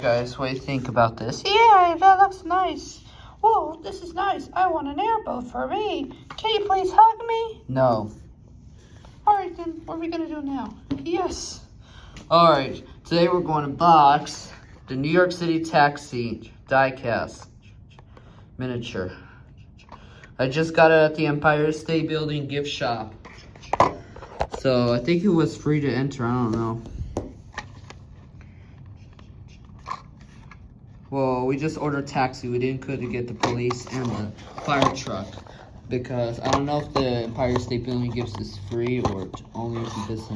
Guys, what do you think about this? Yeah, that looks nice. Whoa, this is nice. I want an airboat for me. Can you please hug me? No. Alright then, what are we gonna do now? Yes. Alright, today we're going to box the New York City taxi diecast miniature. I just got it at the Empire State Building gift shop. So I think it was free to enter, I don't know. Well, we just ordered a taxi. We couldn't get the police and the fire truck because I don't know if the Empire State Building gives this free or only if you visit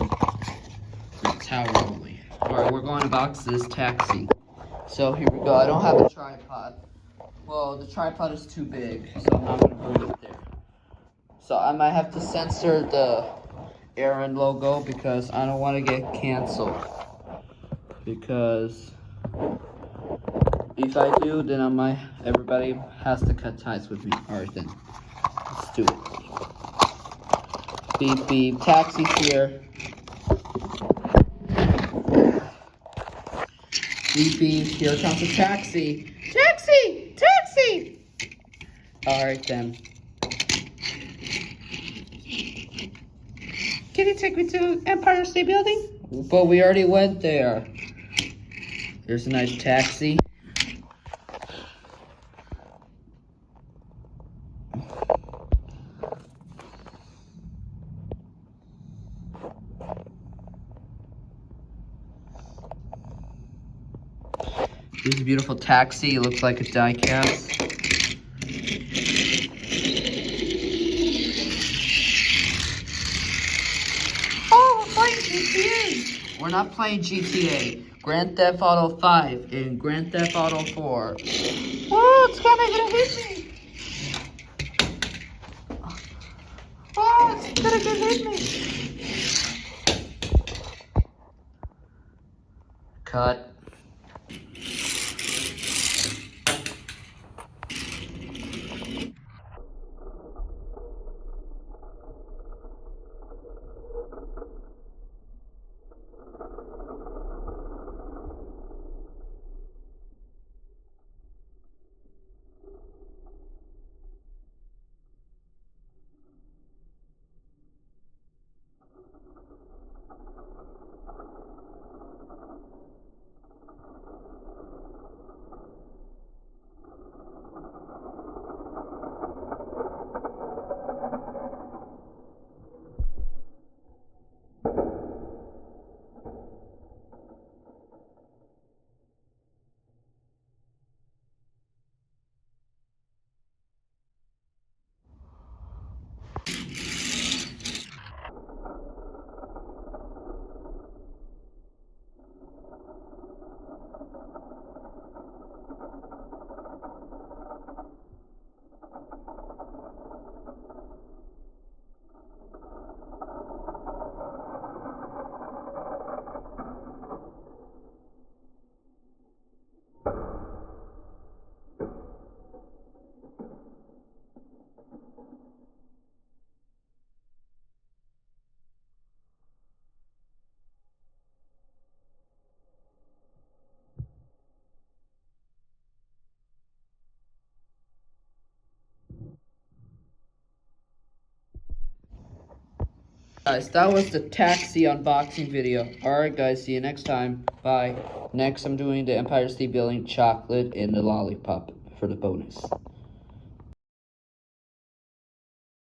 the tower only. Alright, we're going to box this taxi. So here we go. I don't have a tripod. Well, the tripod is too big, so I'm not going to bring it there. So I might have to censor the Aaron logo because I don't want to get canceled. Because if I do, then everybody has to cut ties with me. Alright then, let's do it. Beep beep, taxi's here. Beep beep, here comes the taxi. Taxi! Taxi! Alright then. Can you take me to Empire State Building? But we already went there. There's a nice taxi. This is a beautiful taxi. It looks like a diecast. Oh, we're playing GTA. We're not playing GTA. Grand Theft Auto 5 and Grand Theft Auto 4. Whoa, it's gonna hit me. Oh, it's gonna hit me. Cut. Guys, that was the taxi unboxing video. Alright guys, see you next time. Bye. Next, I'm doing the Empire State Building chocolate and the lollipop for the bonus.